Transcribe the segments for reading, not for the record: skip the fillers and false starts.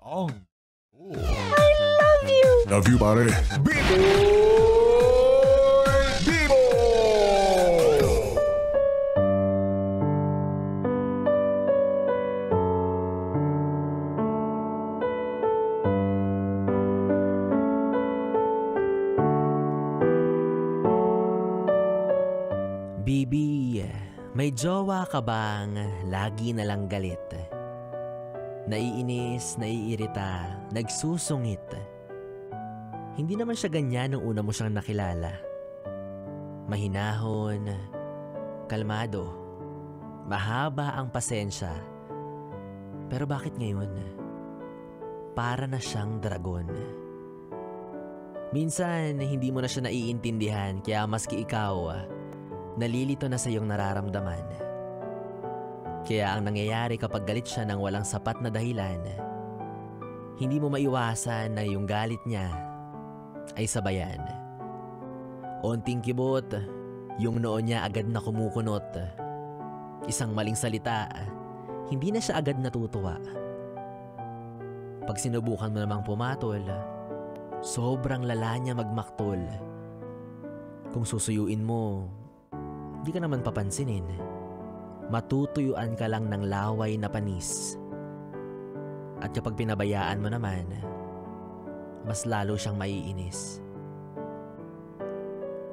Ang I love you! love you, pare. Bibo! Bibi, may jowa ka bang lagi na lang galit? Naiinis, naiirita, nagsusungit. Hindi naman siya ganyan nung una mo siyang nakilala. Mahinahon, kalmado, mahaba ang pasensya. Pero bakit ngayon? Para na siyang dragon. Minsan, hindi mo na siya naiintindihan kaya maski ikaw, nalilito na sa iyong nararamdaman. Kaya ang nangyayari kapag galit siya ng walang sapat na dahilan, hindi mo maiwasan na yung galit niya ay sabayan. Onting kibot, yung noo niya agad na kumukunot. Isang maling salita, hindi na siya agad natutuwa. Pag sinubukan mo namang pumatol, sobrang lala niya magmaktol. Kung susuyuin mo, di ka naman papansinin. Matutuyuan ka lang ng laway na panis. At kapag pinabayaan mo naman, mas lalo siyang maiinis.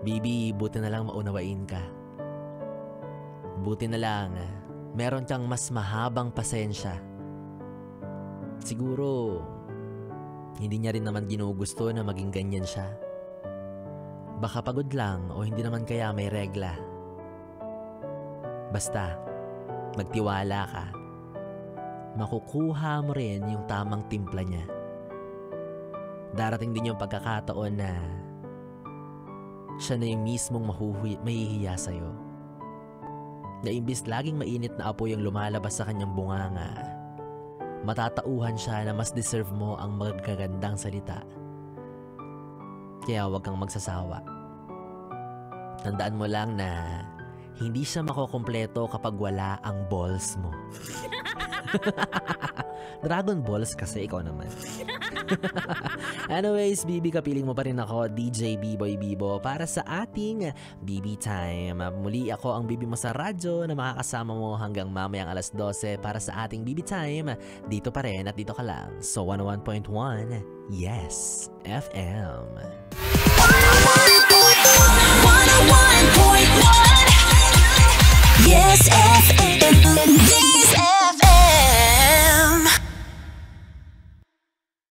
Bibi, buti na lang maunawain ka. Buti na lang, meron kang mas mahabang pasensya. Siguro, hindi niya rin naman ginugusto na maging ganyan siya. Baka pagod lang o hindi naman kaya may regla. Basta, magtiwala ka. Makukuha mo rin yung tamang timpla niya. Darating din yung pagkakataon na siya na yung mismong mahihiya sa'yo. Na imbis laging mainit na apoy yung lumalabas sa kanyang bunganga, matatauhan siya na mas deserve mo ang magagandang salita. Kaya huwag kang magsasawa. Tandaan mo lang na hindi siya makukumpleto kapag wala ang balls mo. Dragon balls kasi ikaw naman. Anyways, Bibi, kapiling mo pa rin ako, DJ B-Boy Bibo, para sa ating BB Time. Muli ako ang Bibi mo sa radyo na makakasama mo hanggang mamayang alas 12 para sa ating BB Time. Dito pa rin at dito ka lang. So 101.1, yes, FM. 101.1 Yes, FM.